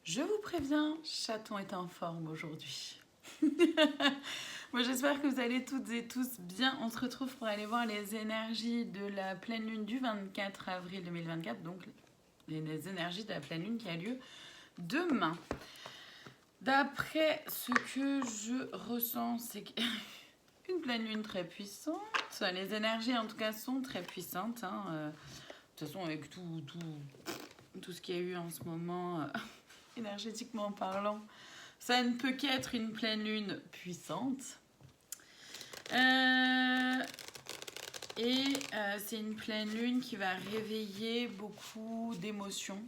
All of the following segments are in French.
Je vous préviens, chaton est en forme aujourd'hui. Moi, j'espère que vous allez toutes et tous bien. On se retrouve pour aller voir les énergies de la pleine lune du 24 avril 2024. Donc, les énergies de la pleine lune qui a lieu demain. D'après ce que je ressens, c'est une pleine lune très puissante. Les énergies, en tout cas, sont très puissantes. De toute façon, avec tout ce qu'il y a eu en ce moment, énergétiquement parlant, ça ne peut qu'être une pleine lune puissante. C'est une pleine lune qui va réveiller beaucoup d'émotions,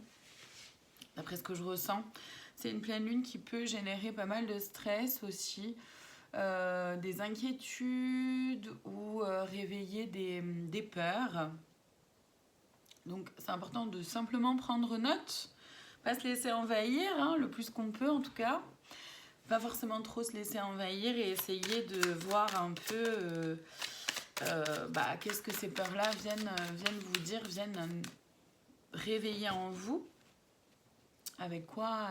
d'après ce que je ressens. C'est une pleine lune qui peut générer pas mal de stress aussi, des inquiétudes ou réveiller des peurs. Donc c'est important de simplement prendre note, pas se laisser envahir, le plus qu'on peut en tout cas. Pas forcément trop se laisser envahir et essayer de voir un peu qu'est-ce que ces peurs-là viennent vous dire, viennent réveiller en vous. Avec quoi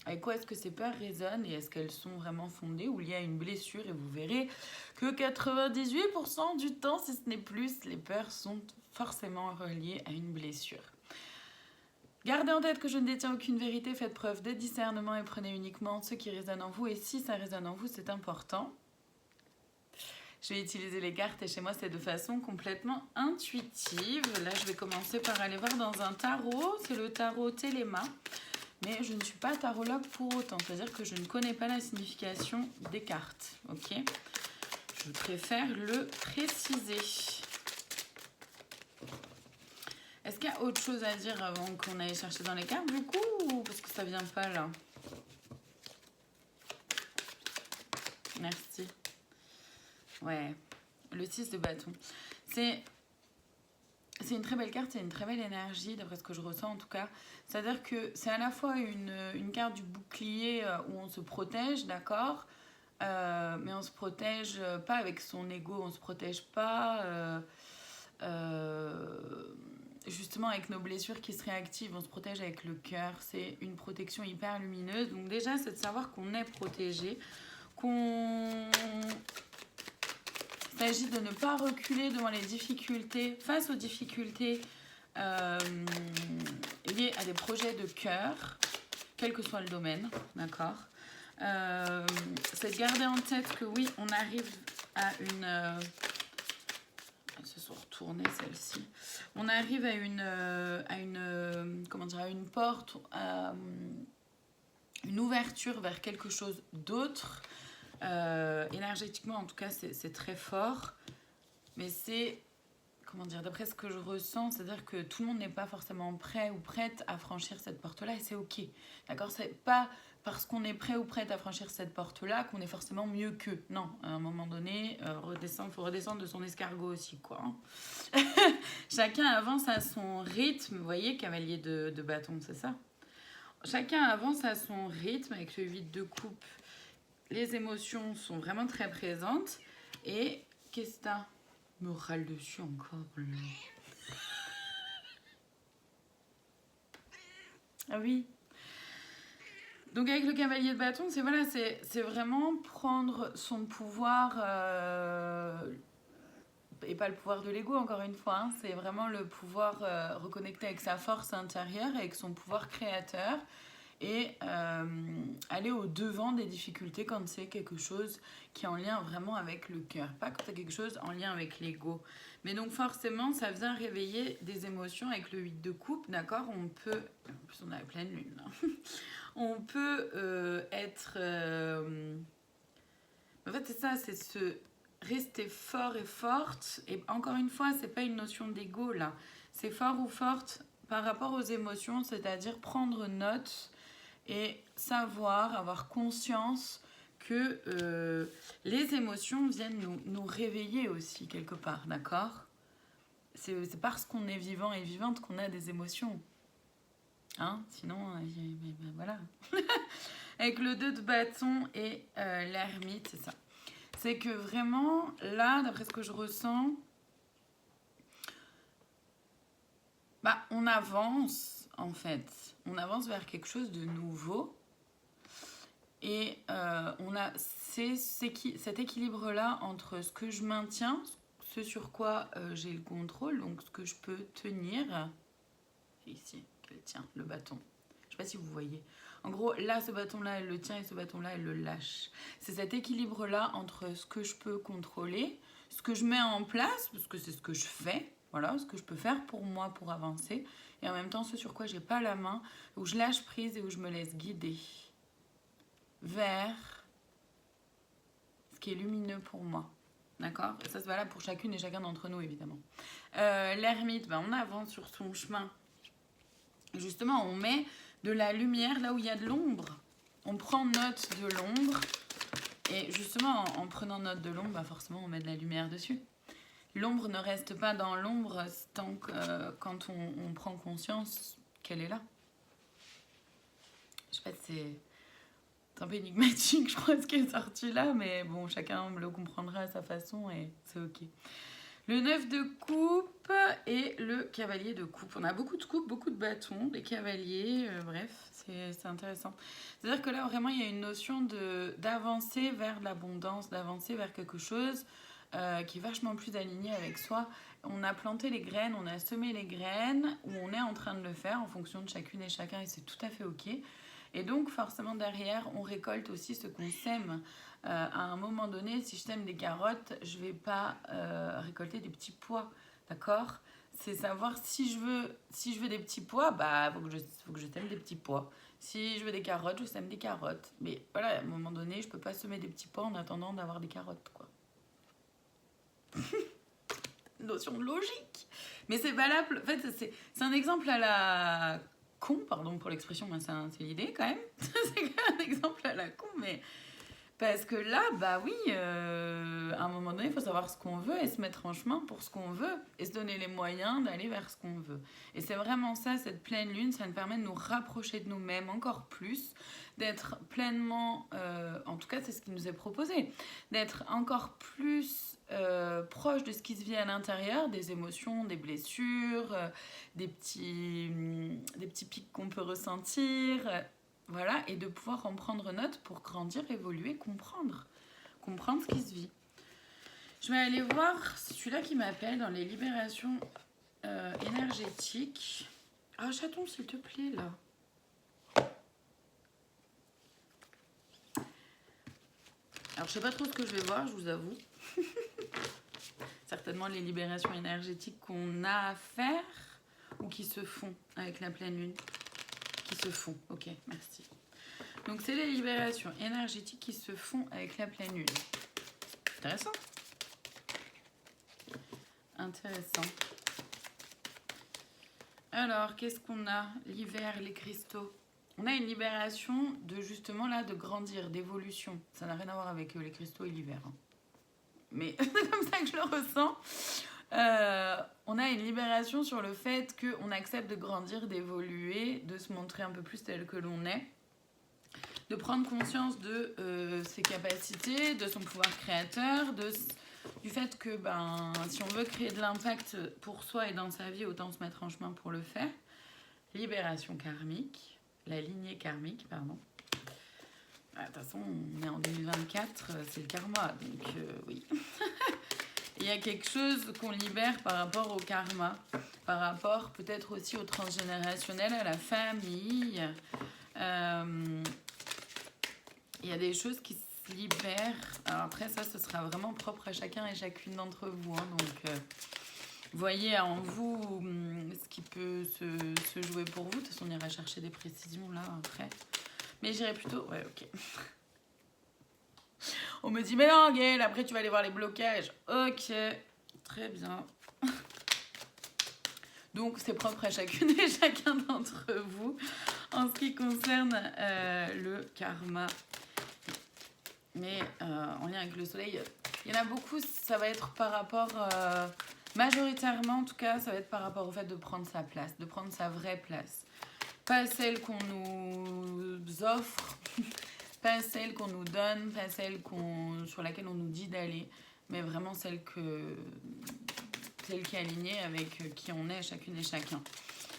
est-ce que ces peurs résonnent et est-ce qu'elles sont vraiment fondées ou liées à une blessure? Et vous verrez que 98% du temps, si ce n'est plus, les peurs sont forcément reliées à une blessure. Gardez en tête que je ne détiens aucune vérité, faites preuve de discernement et prenez uniquement ce qui résonne en vous. Et si ça résonne en vous, c'est important. Je vais utiliser les cartes et chez moi, c'est de façon complètement intuitive. Là, je vais commencer par aller voir dans un tarot. C'est le tarot Téléma. Mais je ne suis pas tarologue pour autant. C'est-à-dire que je ne connais pas la signification des cartes. Ok ? Je préfère le préciser. Est-ce qu'il y a autre chose à dire avant qu'on aille chercher dans les cartes du coup ou parce que ça vient pas là? Merci. Ouais, le 6 de bâton. C'est une très belle carte, c'est une très belle énergie d'après ce que je ressens en tout cas. C'est-à-dire que c'est à la fois une carte du bouclier où on se protège, d'accord, mais on se protège pas avec son ego, on se protège pas... justement avec nos blessures qui se réactivent, on se protège avec le cœur, c'est une protection hyper lumineuse. Donc déjà, c'est de savoir qu'on est protégé, qu'il s'agit de ne pas reculer devant les difficultés, face aux difficultés liées à des projets de cœur, quel que soit le domaine, d'accord. C'est de garder en tête que oui, on arrive à une... elles se sont retournées celles-ci. On arrive à une porte, une ouverture vers quelque chose d'autre. Énergétiquement, en tout cas, c'est très fort. Mais c'est, d'après ce que je ressens, c'est-à-dire que tout le monde n'est pas forcément prêt ou prête à franchir cette porte-là et c'est ok. D'accord ? C'est pas parce qu'on est prêt ou prête à franchir cette porte-là qu'on est forcément mieux qu'eux. Non, à un moment donné, faut redescendre de son escargot aussi, quoi. Chacun avance à son rythme. Vous voyez, cavalier de bâton, c'est ça ? Chacun avance à son rythme avec le 8 de coupe. Les émotions sont vraiment très présentes. Et qu'est-ce que t'as ? Me râle dessus encore. Ah oui. Donc avec le cavalier de bâton, c'est vraiment prendre son pouvoir, et pas le pouvoir de l'ego encore une fois, c'est vraiment le pouvoir reconnecter avec sa force intérieure, avec son pouvoir créateur et aller au-devant des difficultés quand c'est quelque chose qui est en lien vraiment avec le cœur, pas quand c'est quelque chose en lien avec l'ego. Mais donc forcément, ça vient réveiller des émotions avec le 8 de coupe, d'accord ? On peut... En plus, on a la pleine lune, là. On peut être... En fait, c'est ça, c'est se rester fort et forte. Et encore une fois, c'est pas une notion d'ego, là. C'est fort ou forte par rapport aux émotions, c'est-à-dire prendre note et savoir, avoir conscience que les émotions viennent nous réveiller aussi quelque part, d'accord ? C'est parce qu'on est vivant et vivante qu'on a des émotions. Sinon, voilà. Avec le 2 de bâton et l'ermite, c'est ça. C'est que vraiment, là, d'après ce que je ressens, on avance en fait. On avance vers quelque chose de nouveau. Et on a cet équilibre-là entre ce que je maintiens, ce sur quoi j'ai le contrôle, donc ce que je peux tenir. Ici, qu'elle tient, le bâton. Je ne sais pas si vous voyez. En gros, là, ce bâton-là, elle le tient et ce bâton-là, elle le lâche. C'est cet équilibre-là entre ce que je peux contrôler, ce que je mets en place, parce que c'est ce que je fais, voilà, ce que je peux faire pour moi pour avancer, et en même temps ce sur quoi j'ai pas la main, où je lâche prise et où je me laisse guider vers ce qui est lumineux pour moi. D'accord? Et ça, c'est valable pour chacune et chacun d'entre nous, évidemment. L'ermite, ben, on avance sur son chemin. Justement, on met de la lumière là où il y a de l'ombre. On prend note de l'ombre. Et justement, en prenant note de l'ombre, ben forcément, on met de la lumière dessus. L'ombre ne reste pas dans l'ombre tant que, quand on prend conscience qu'elle est là. Je sais pas si c'est un peu énigmatique, je crois, ce qui est sorti là, mais bon, chacun le comprendra à sa façon et c'est ok. Le 9 de coupe et le cavalier de coupe. On a beaucoup de coupes, beaucoup de bâtons, des cavaliers, bref, c'est intéressant. C'est-à-dire que là, vraiment, il y a une notion d'avancer vers l'abondance, d'avancer vers quelque chose qui est vachement plus aligné avec soi. On a planté les graines, on a semé les graines, ou on est en train de le faire en fonction de chacune et chacun, et c'est tout à fait ok. Et donc, forcément, derrière, on récolte aussi ce qu'on sème. À un moment donné, si je sème des carottes, je ne vais pas récolter des petits pois, d'accord? C'est savoir si je veux des petits pois, bah, faut que je sème des petits pois. Si je veux des carottes, je sème des carottes. Mais voilà, à un moment donné, je ne peux pas semer des petits pois en attendant d'avoir des carottes, quoi. Notion de logique. Mais c'est valable, en fait, c'est un exemple à la con, pardon pour l'expression, mais c'est l'idée quand même. C'est quand même un exemple à la con, mais parce que là, bah oui, à un moment donné, il faut savoir ce qu'on veut et se mettre en chemin pour ce qu'on veut et se donner les moyens d'aller vers ce qu'on veut. Et c'est vraiment ça, cette pleine lune, ça nous permet de nous rapprocher de nous-mêmes encore plus, d'être pleinement, en tout cas c'est ce qui nous est proposé, d'être encore plus proche de ce qui se vit à l'intérieur, des émotions, des blessures, des petits pics qu'on peut ressentir. Voilà, et de pouvoir en prendre note pour grandir, évoluer, comprendre ce qui se vit. Je vais aller voir celui-là qui m'appelle dans les libérations énergétiques. Ah, chaton, s'il te plaît, là. Alors, je sais pas trop ce que je vais voir, je vous avoue. Certainement les libérations énergétiques qu'on a à faire ou qui se font avec la pleine lune. Qui se font, ok, merci. Donc c'est les libérations énergétiques qui se font avec la pleine lune. Intéressant. Intéressant. Alors, qu'est-ce qu'on a? L'hiver, les cristaux. On a une libération de justement là, de grandir, d'évolution. Ça n'a rien à voir avec les cristaux et l'hiver. Hein. Mais c'est comme ça que je le ressens. On a une libération sur le fait qu'on accepte de grandir, d'évoluer, de se montrer un peu plus tel que l'on est, de prendre conscience de ses capacités, de son pouvoir créateur, du fait que si on veut créer de l'impact pour soi et dans sa vie, autant se mettre en chemin pour le faire. Libération karmique, la lignée karmique, pardon. De toute façon, on est en 2024, c'est le karma, donc oui. Il y a quelque chose qu'on libère par rapport au karma, par rapport peut-être aussi au transgénérationnel, à la famille. Il y a des choses qui se libèrent. Alors après, ça, ce sera vraiment propre à chacun et chacune d'entre vous. Hein. Donc, voyez en vous ce qui peut se jouer pour vous. De toute façon, on ira chercher des précisions là après. Mais j'irai plutôt... Ouais, ok. On me dit, mais non, Gaëlle, après tu vas aller voir les blocages. Ok, très bien. Donc, c'est propre à chacune et chacun d'entre vous. En ce qui concerne le karma, mais en lien avec le soleil, il y en a beaucoup, ça va être par rapport, majoritairement en tout cas, ça va être par rapport au fait de prendre sa place, de prendre sa vraie place. Pas celle qu'on nous offre, pas celle qu'on nous donne, pas celle sur laquelle on nous dit d'aller, mais vraiment celle qui est alignée avec qui on est chacune et chacun.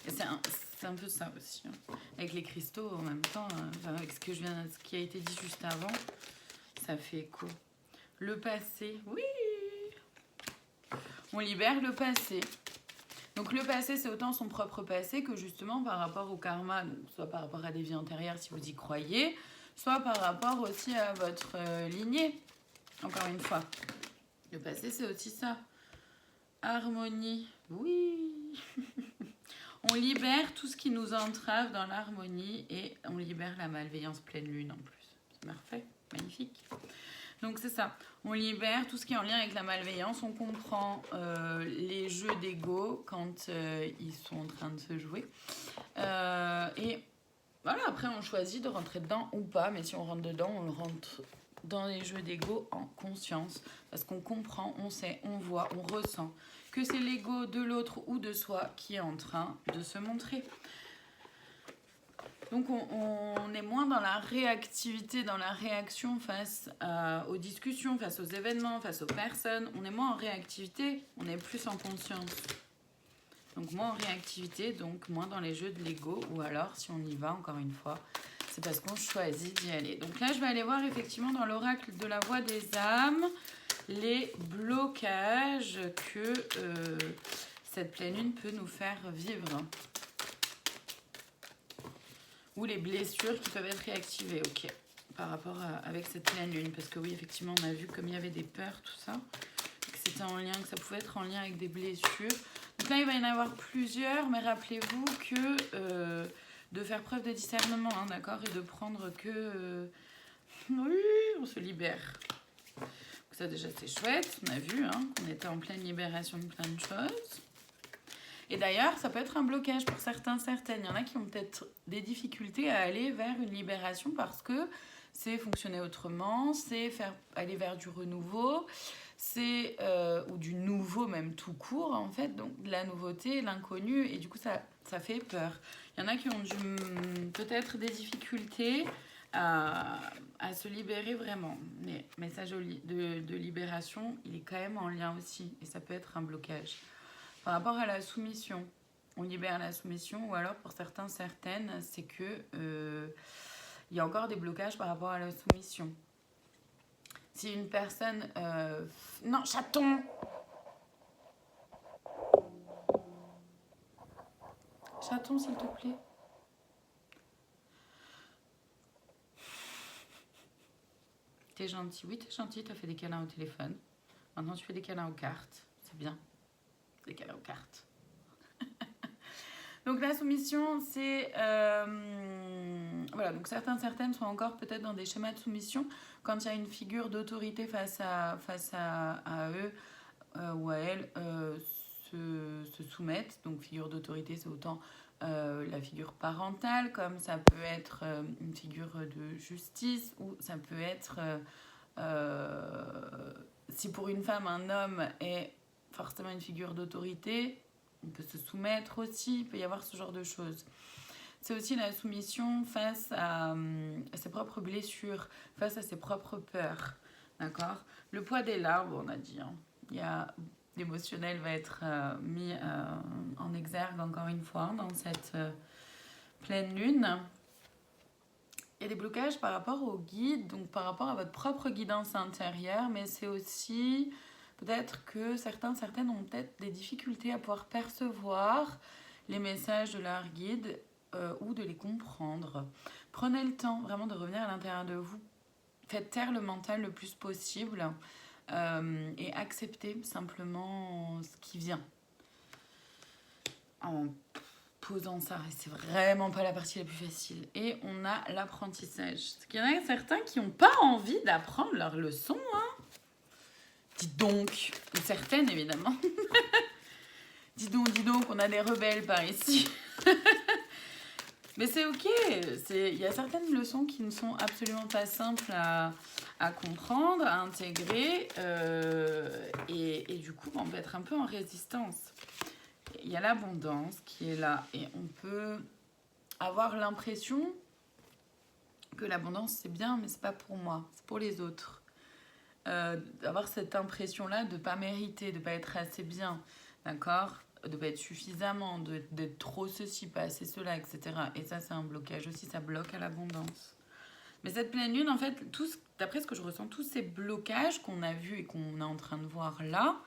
Et c'est un peu ça aussi. Hein. Avec les cristaux, en même temps, avec ce qui a été dit juste avant, ça fait écho. Le passé, oui. On libère le passé. Donc le passé, c'est autant son propre passé que justement par rapport au karma, soit par rapport à des vies antérieures si vous y croyez, soit par rapport aussi à votre lignée. Encore une fois, le passé, c'est aussi ça. Harmonie, oui. On libère tout ce qui nous entrave dans l'harmonie et on libère la malveillance pleine lune en plus. C'est parfait, magnifique. Donc c'est ça, on libère tout ce qui est en lien avec la malveillance, on comprend les jeux d'ego quand ils sont en train de se jouer. Et voilà, après on choisit de rentrer dedans ou pas, mais si on rentre dedans, on rentre dans les jeux d'ego en conscience, parce qu'on comprend, on sait, on voit, on ressent que c'est l'ego de l'autre ou de soi qui est en train de se montrer. Donc on est moins dans la réactivité, dans la réaction face aux discussions, face aux événements, face aux personnes. On est moins en réactivité, on est plus en conscience. Donc moins en réactivité, donc moins dans les jeux de l'ego. Ou alors, si on y va, encore une fois, c'est parce qu'on choisit d'y aller. Donc là, je vais aller voir effectivement dans l'oracle de la voix des âmes les blocages que cette pleine lune peut nous faire vivre. Ou les blessures qui peuvent être réactivées, ok, par rapport avec cette pleine lune. Parce que oui, effectivement, on a vu comme il y avait des peurs, tout ça, que c'était en lien, que ça pouvait être en lien avec des blessures. Donc là, il va y en avoir plusieurs, mais rappelez-vous que de faire preuve de discernement, hein, d'accord, et de prendre que... oui, on se libère. Donc ça, déjà, c'est chouette. On a vu hein, qu'on était en pleine libération de plein de choses. Et d'ailleurs, ça peut être un blocage pour certains, certaines. Il y en a qui ont peut-être des difficultés à aller vers une libération parce que c'est fonctionner autrement, c'est aller vers du renouveau, c'est ou du nouveau même tout court en fait, donc de la nouveauté, l'inconnu, et du coup ça fait peur. Il y en a qui ont peut-être des difficultés à se libérer vraiment. Mais message de libération, il est quand même en lien aussi, et ça peut être un blocage. Par rapport à la soumission, on libère la soumission, ou alors pour certains, certaines, c'est que il y a encore des blocages par rapport à la soumission. Si une personne... Non, chaton! Chaton, s'il te plaît. T'es gentil. Oui, t'es gentil, t'as fait des câlins au téléphone. Maintenant, tu fais des câlins aux cartes. C'est bien. Des câlins aux cartes. Donc la soumission, c'est... voilà, donc certaines sont encore peut-être dans des schémas de soumission quand il y a une figure d'autorité face à eux ou à elles se soumettent. Donc figure d'autorité, c'est autant la figure parentale, comme ça peut être une figure de justice, ou ça peut être... si pour une femme, un homme est forcément une figure d'autorité... On peut se soumettre aussi, il peut y avoir ce genre de choses. C'est aussi la soumission face à ses propres blessures, face à ses propres peurs. D'accord ? Le poids des larmes, on a dit. Hein. Il y a l'émotionnel va être mis en exergue encore une fois dans cette pleine lune. Il y a des blocages par rapport au guide, donc par rapport à votre propre guidance intérieure, mais c'est aussi... Peut-être que certaines ont peut-être des difficultés à pouvoir percevoir les messages de leur guide ou de les comprendre. Prenez le temps vraiment de revenir à l'intérieur de vous. Faites taire le mental le plus possible et acceptez simplement ce qui vient. En posant ça, et c'est vraiment pas la partie la plus facile. Et on a l'apprentissage. Parce qu'il y en a certains qui n'ont pas envie d'apprendre leurs leçons, hein. Dites donc, ou certaines évidemment. dis donc, on a des rebelles par ici. Mais c'est ok, il y a certaines leçons qui ne sont absolument pas simples à comprendre, à intégrer, et du coup on peut être un peu en résistance. Il y a l'abondance qui est là, et on peut avoir l'impression que l'abondance c'est bien, mais c'est pas pour moi, c'est pour les autres. D'avoir cette impression-là de ne pas mériter, de ne pas être assez bien, d'accord ? de pas être suffisamment, d'être trop ceci, pas assez cela, etc. Et ça, c'est un blocage aussi, ça bloque à l'abondance. Mais cette pleine lune, en fait, d'après ce que je ressens, tous ces blocages qu'on a vus et qu'on est en train de voir là,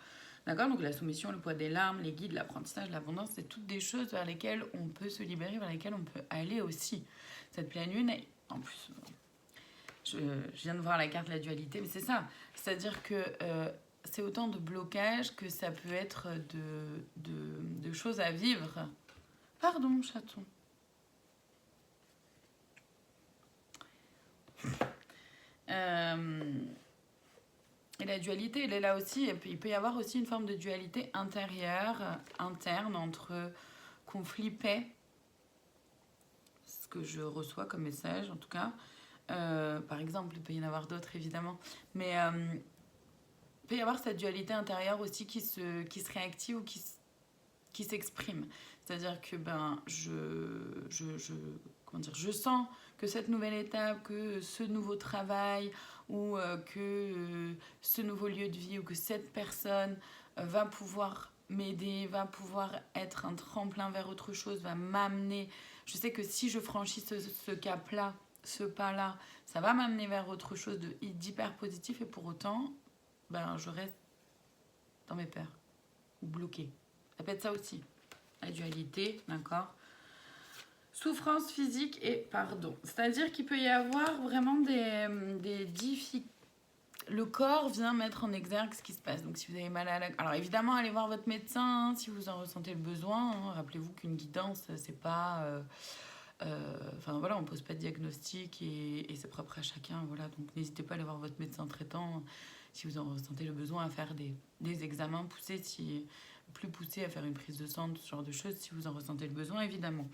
d'accord, donc la soumission, le poids des larmes, les guides, l'apprentissage, l'abondance, c'est toutes des choses vers lesquelles on peut se libérer, vers lesquelles on peut aller aussi. Cette pleine lune, en plus, je viens de voir la carte de la dualité, mais c'est ça. C'est-à-dire que c'est autant de blocages que ça peut être de choses à vivre. Pardon, chaton. Et la dualité, elle est là aussi. Et puis, il peut y avoir aussi une forme de dualité intérieure, interne, entre conflit-paix, ce que je reçois comme message en tout cas. Par exemple, il peut y en avoir d'autres évidemment. Mais il peut y avoir cette dualité intérieure aussi qui se réactive ou qui s'exprime. C'est-à-dire que je sens que cette nouvelle étape, que ce nouveau travail ou que ce nouveau lieu de vie ou que cette personne va pouvoir m'aider, va pouvoir être un tremplin vers autre chose, va m'amener. Je sais que si je franchis ce cap-là, ce pas-là, ça va m'amener vers autre chose d'hyper positif et pour autant, je reste dans mes peurs ou bloquée. Ça peut être ça aussi. La dualité, d'accord. Souffrance physique et pardon. C'est-à-dire qu'il peut y avoir vraiment des difficultés. Le corps vient mettre en exergue ce qui se passe. Donc si vous avez mal à la... Alors évidemment, allez voir votre médecin si vous en ressentez le besoin. Hein. Rappelez-vous qu'une guidance, c'est pas... Enfin voilà, on pose pas de diagnostic et c'est propre à chacun. Voilà, donc n'hésitez pas à aller voir votre médecin traitant si vous en ressentez le besoin, à faire des examens poussés, plus poussés, à faire une prise de sang, ce genre de choses, si vous en ressentez le besoin, évidemment.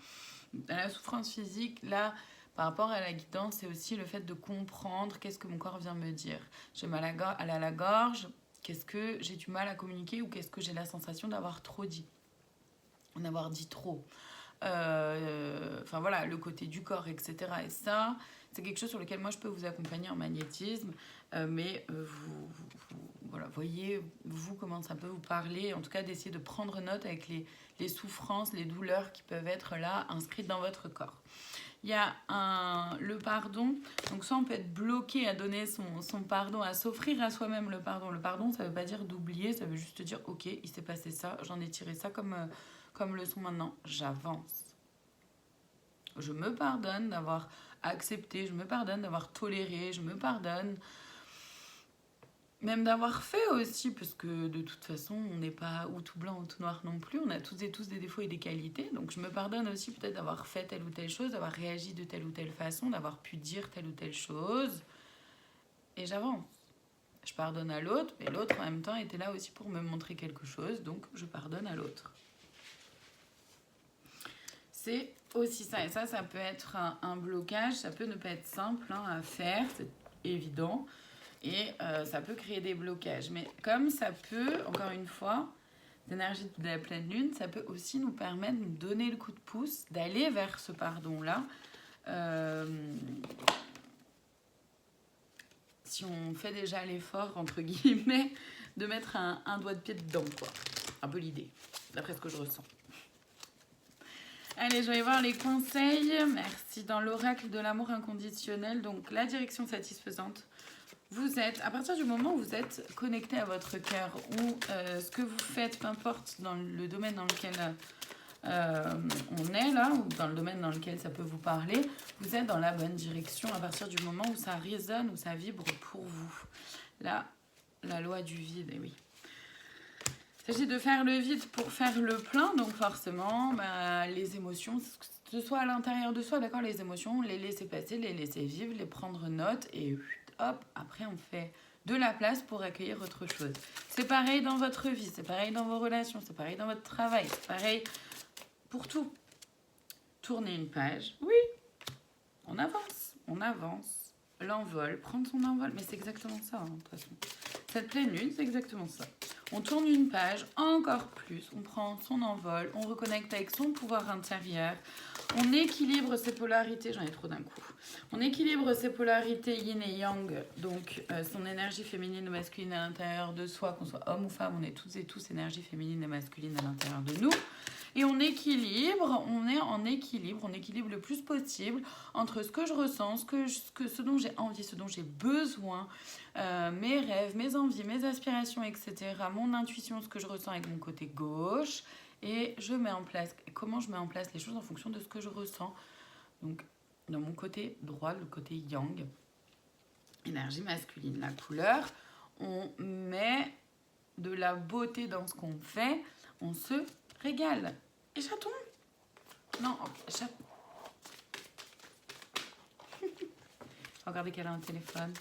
À la souffrance physique, là, par rapport à la guidance, c'est aussi le fait de comprendre qu'est-ce que mon corps vient me dire. J'ai mal à la gorge, qu'est-ce que j'ai du mal à communiquer ou qu'est-ce que j'ai la sensation d'avoir trop dit, d'avoir dit trop. Enfin voilà, le côté du corps, etc. Et ça, c'est quelque chose sur lequel moi je peux vous accompagner en magnétisme, mais voilà, voyez vous comment ça peut vous parler, en tout cas d'essayer de prendre note avec les souffrances, les douleurs qui peuvent être là inscrites dans votre corps. Il y a le pardon, donc soit on peut être bloqué à donner son pardon, à s'offrir à soi-même le pardon. Le pardon, ça veut pas dire d'oublier, ça veut juste dire ok, il s'est passé ça, j'en ai tiré ça comme leçon maintenant, j'avance. Je me pardonne d'avoir accepté, je me pardonne d'avoir toléré, je me pardonne même d'avoir fait aussi, parce que de toute façon, on n'est pas ou tout blanc ou tout noir non plus, on a toutes et tous des défauts et des qualités, donc je me pardonne aussi peut-être d'avoir fait telle ou telle chose, d'avoir réagi de telle ou telle façon, d'avoir pu dire telle ou telle chose, et j'avance. Je pardonne à l'autre, mais l'autre en même temps était là aussi pour me montrer quelque chose, donc je pardonne à l'autre. C'est aussi ça, et ça peut être un blocage, ça peut ne pas être simple à faire, c'est évident, et ça peut créer des blocages. Mais comme ça peut, encore une fois, l'énergie de la pleine lune, ça peut aussi nous permettre de nous donner le coup de pouce, d'aller vers ce pardon-là. Si on fait déjà l'effort, entre guillemets, de mettre un doigt de pied dedans, quoi. Un peu l'idée, d'après ce que je ressens. Allez, je vais voir les conseils. Merci. Dans l'oracle de l'amour inconditionnel, donc la direction satisfaisante. Vous êtes, à partir du moment où vous êtes connecté à votre cœur ou ce que vous faites, peu importe dans le domaine dans lequel on est là, ou dans le domaine dans lequel ça peut vous parler, vous êtes dans la bonne direction à partir du moment où ça résonne, où ça vibre pour vous. Là, la loi du vide, et oui. Il s'agit de faire le vide pour faire le plein, donc forcément, les émotions, que ce soit à l'intérieur de soi, d'accord, les émotions, les laisser passer, les laisser vivre, les prendre note, et hop, après on fait de la place pour accueillir autre chose. C'est pareil dans votre vie, c'est pareil dans vos relations, c'est pareil dans votre travail, c'est pareil pour tout. Tourner une page, oui, on avance, l'envol, prendre son envol, mais c'est exactement ça, de toute façon. Cette pleine lune, c'est exactement ça. On tourne une page encore plus, on prend son envol, on reconnecte avec son pouvoir intérieur, On équilibre ces polarités, j'en ai trop d'un coup. On équilibre ces polarités yin et yang, donc son énergie féminine ou masculine à l'intérieur de soi, qu'on soit homme ou femme, on est toutes et tous énergie féminine et masculine à l'intérieur de nous. Et on équilibre, on est en équilibre, on équilibre le plus possible entre ce que je ressens, ce dont j'ai envie, ce dont j'ai besoin, mes rêves, mes envies, mes aspirations, etc. Mon intuition, ce que je ressens avec mon côté gauche. Et je mets en place, comment je mets en place les choses en fonction de ce que je ressens. Donc, dans mon côté droit, le côté yang, énergie masculine, la couleur, on met de la beauté dans ce qu'on fait, on se régale. Et chaton? Non, chaton. Regardez qu'elle a un téléphone.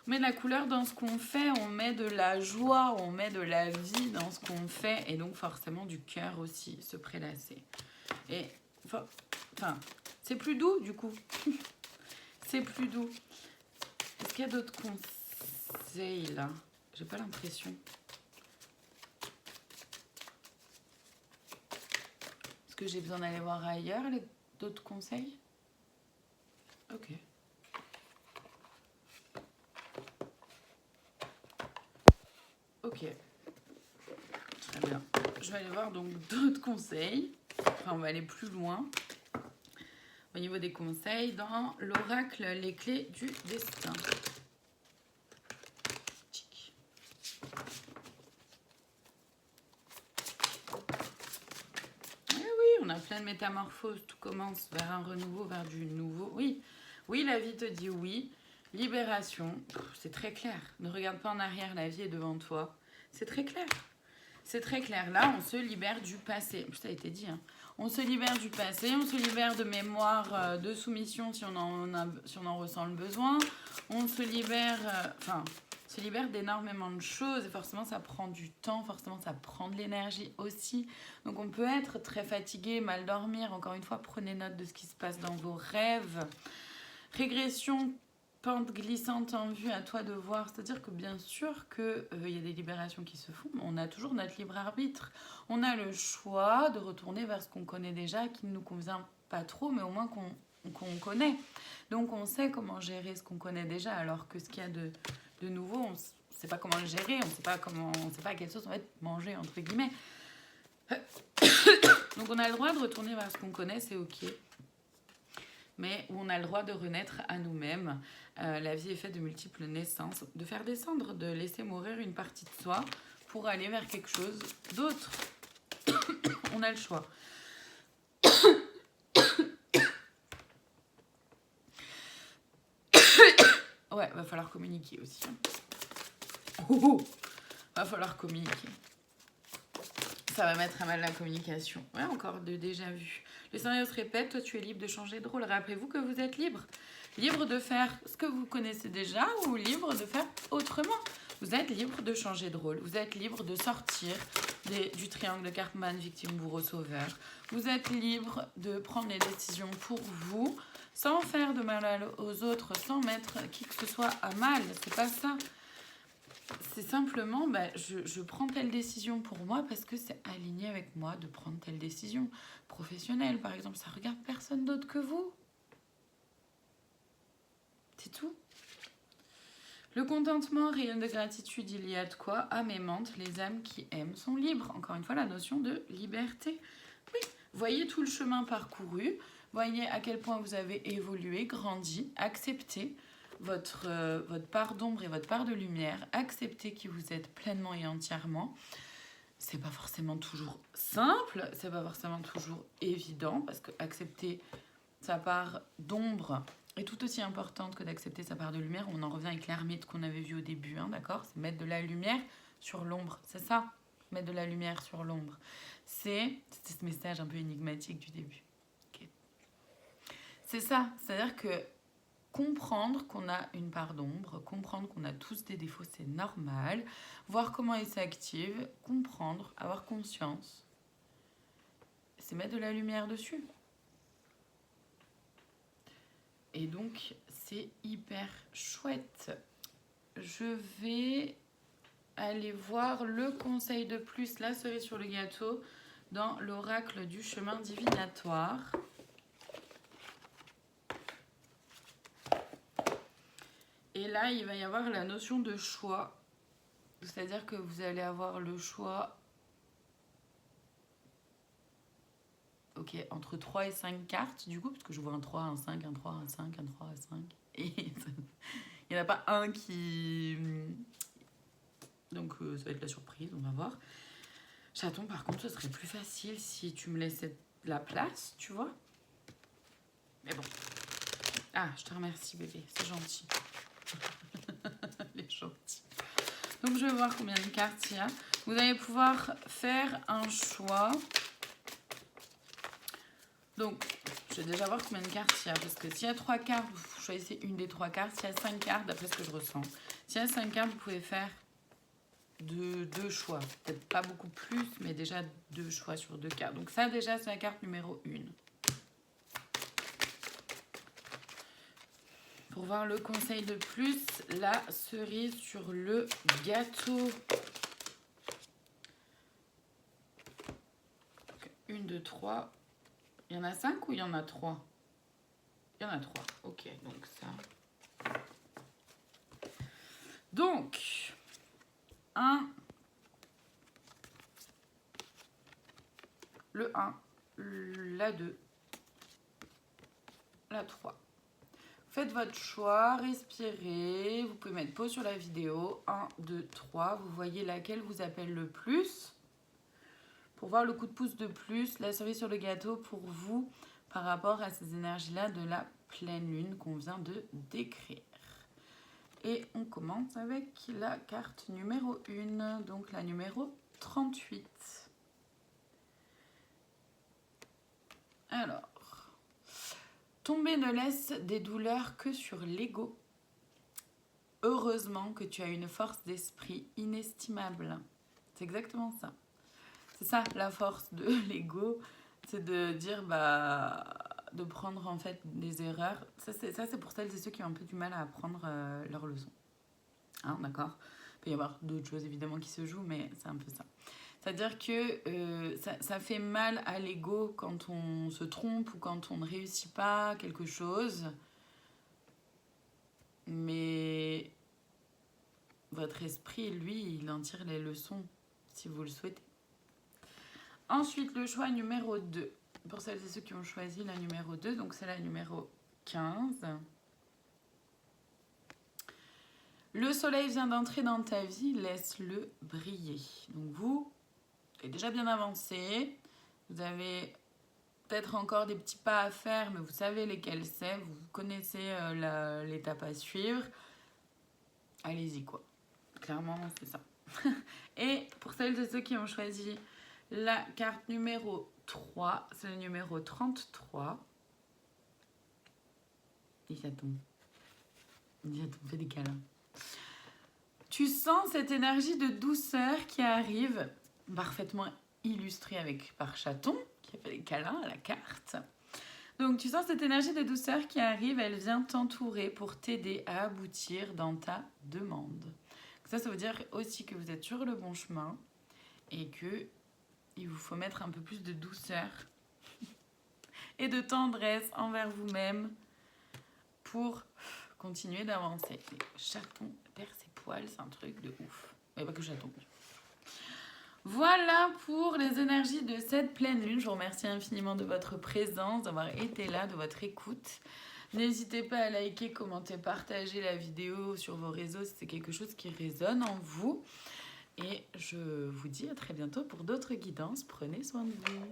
On met de la couleur dans ce qu'on fait, on met de la joie, on met de la vie dans ce qu'on fait, et donc forcément du cœur aussi, se prélasser. Et enfin, c'est plus doux du coup. C'est plus doux. Est-ce qu'il y a d'autres conseils là? J'ai pas l'impression. Est-ce que j'ai besoin d'aller voir ailleurs d'autres conseils? Ok. Ok, très bien. Je vais aller voir donc d'autres conseils. Enfin, on va aller plus loin au niveau des conseils dans l'oracle Les Clés du Destin. Oui, on a plein de métamorphoses. Tout commence vers un renouveau, vers du nouveau. Oui, la vie te dit oui. Libération, c'est très clair. Ne regarde pas en arrière, la vie est devant toi. C'est très clair. C'est très clair. Là, on se libère du passé. Ça a été dit. Hein. On se libère du passé, on se libère de mémoire de soumission si on en ressent le besoin. On se libère, se libère d'énormément de choses. Et forcément, ça prend du temps. Forcément, ça prend de l'énergie aussi. Donc, on peut être très fatigué, mal dormir. Encore une fois, prenez note de ce qui se passe dans vos rêves. Régression, pente glissante en vue, à toi de voir. C'est-à-dire que bien sûr qu'il y a des libérations qui se font, mais on a toujours notre libre arbitre. On a le choix de retourner vers ce qu'on connaît déjà, qui ne nous convient pas trop, mais au moins qu'on connaît. Donc on sait comment gérer ce qu'on connaît déjà, alors que ce qu'il y a de nouveau, on ne sait pas comment le gérer, on ne sait pas à quelle sauce on va être mangé, entre guillemets. Donc on a le droit de retourner vers ce qu'on connaît, c'est ok. Mais où on a le droit de renaître à nous-mêmes. La vie est faite de multiples naissances, de faire descendre, de laisser mourir une partie de soi pour aller vers quelque chose d'autre. On a le choix. Ouais, va falloir communiquer aussi. Va falloir communiquer. Ça va mettre à mal la communication. Ouais, encore de déjà vu. Le scénario se répète, toi tu es libre de changer de rôle. Rappelez-vous que vous êtes libre. Libre de faire ce que vous connaissez déjà ou libre de faire autrement. Vous êtes libre de changer de rôle. Vous êtes libre de sortir du triangle de Karpman, victime, bourreau, sauveur. Vous êtes libre de prendre les décisions pour vous, sans faire de mal aux autres, sans mettre qui que ce soit à mal. C'est pas ça. C'est simplement, je prends telle décision pour moi parce que c'est aligné avec moi de prendre telle décision. Professionnelle, par exemple, ça regarde personne d'autre que vous. C'est tout. Le contentement, rayonne de gratitude, il y a de quoi âme aimante, les âmes qui aiment sont libres. Encore une fois, la notion de liberté. Oui, voyez tout le chemin parcouru, voyez à quel point vous avez évolué, grandi, accepté votre part d'ombre et votre part de lumière, acceptez qui vous êtes pleinement et entièrement. C'est pas forcément toujours simple, c'est pas forcément toujours évident, parce que accepter sa part d'ombre est tout aussi importante que d'accepter sa part de lumière. On en revient avec l'ermite qu'on avait vu au début, hein, d'accord? C'est mettre de la lumière sur l'ombre, c'est ça, mettre de la lumière sur l'ombre. C'était ce message un peu énigmatique du début. Okay. C'est ça, c'est-à-dire que comprendre qu'on a une part d'ombre, comprendre qu'on a tous des défauts, c'est normal. Voir comment ils s'activent, comprendre, avoir conscience, c'est mettre de la lumière dessus. Et donc, c'est hyper chouette. Je vais aller voir le conseil de plus, la cerise sur le gâteau, dans l'oracle du chemin divinatoire. Et là, il va y avoir la notion de choix. C'est-à-dire que vous allez avoir le choix entre 3 et 5 cartes, du coup, parce que je vois un 3, un 5, un 3, un 5, un 3, un 5. Et il n'y en a pas un qui... Donc, ça va être la surprise, on va voir. Chaton, par contre, ce serait plus facile si tu me laissais la place, tu vois. Mais bon. Ah, je te remercie, bébé, c'est gentil. Elle est gentille. Donc, je vais voir combien de cartes il y a. Vous allez pouvoir faire un choix. Donc, je vais déjà voir combien de cartes il y a. Parce que s'il y a 3 cartes, vous choisissez une des 3 cartes. S'il y a 5 cartes, d'après ce que je ressens. S'il y a 5 cartes, vous pouvez faire deux choix. Peut-être pas beaucoup plus, mais déjà 2 choix sur 2 cartes. Donc ça, déjà, c'est la carte numéro 1. Pour voir le conseil de plus, la cerise sur le gâteau. 1, 2, 3. Il y en a 5 ou il y en a 3? Il y en a 3. Ok, donc ça. Donc, 1. Le 1, la 2, la 3. Faites votre choix, respirez. Vous pouvez mettre pause sur la vidéo. 1, 2, 3. Vous voyez laquelle vous appelle le plus. Pour voir le coup de pouce de plus, la cerise sur le gâteau pour vous par rapport à ces énergies-là de la pleine lune qu'on vient de décrire. Et on commence avec la carte numéro 1, donc la numéro 38. Alors, tomber ne laisse des douleurs que sur l'ego. Heureusement que tu as une force d'esprit inestimable. C'est exactement ça. C'est ça la force de l'ego, c'est de dire, de prendre en fait des erreurs. Ça c'est pour celles et ceux qui ont un peu du mal à apprendre leurs leçons. Hein, d'accord ? Il peut y avoir d'autres choses évidemment qui se jouent, mais c'est un peu ça. C'est-à-dire que ça fait mal à l'ego quand on se trompe ou quand on ne réussit pas quelque chose. Mais votre esprit, lui, il en tire les leçons si vous le souhaitez. Ensuite, le choix numéro 2. Pour celles et ceux qui ont choisi la numéro 2, donc c'est la numéro 15. Le soleil vient d'entrer dans ta vie, laisse-le briller. Donc vous êtes déjà bien avancé. Vous avez peut-être encore des petits pas à faire, mais vous savez lesquels c'est. Vous connaissez l'étape à suivre. Allez-y, quoi. Clairement, c'est ça. Et pour celles et ceux qui ont choisi la carte numéro 3, c'est le numéro 33. Et ça tombe. Fais des câlins. Tu sens cette énergie de douceur qui arrive, parfaitement illustrée par Chaton, qui a fait des câlins à la carte. Donc tu sens cette énergie de douceur qui arrive, elle vient t'entourer pour t'aider à aboutir dans ta demande. Ça veut dire aussi que vous êtes sur le bon chemin et que il vous faut mettre un peu plus de douceur et de tendresse envers vous-même pour continuer d'avancer. Les chatons perdent ses poils, c'est un truc de ouf. Mais pas que chaton. Voilà pour les énergies de cette pleine lune. Je vous remercie infiniment de votre présence, d'avoir été là, de votre écoute. N'hésitez pas à liker, commenter, partager la vidéo sur vos réseaux si c'est quelque chose qui résonne en vous. Et je vous dis à très bientôt pour d'autres guidances. Prenez soin de vous.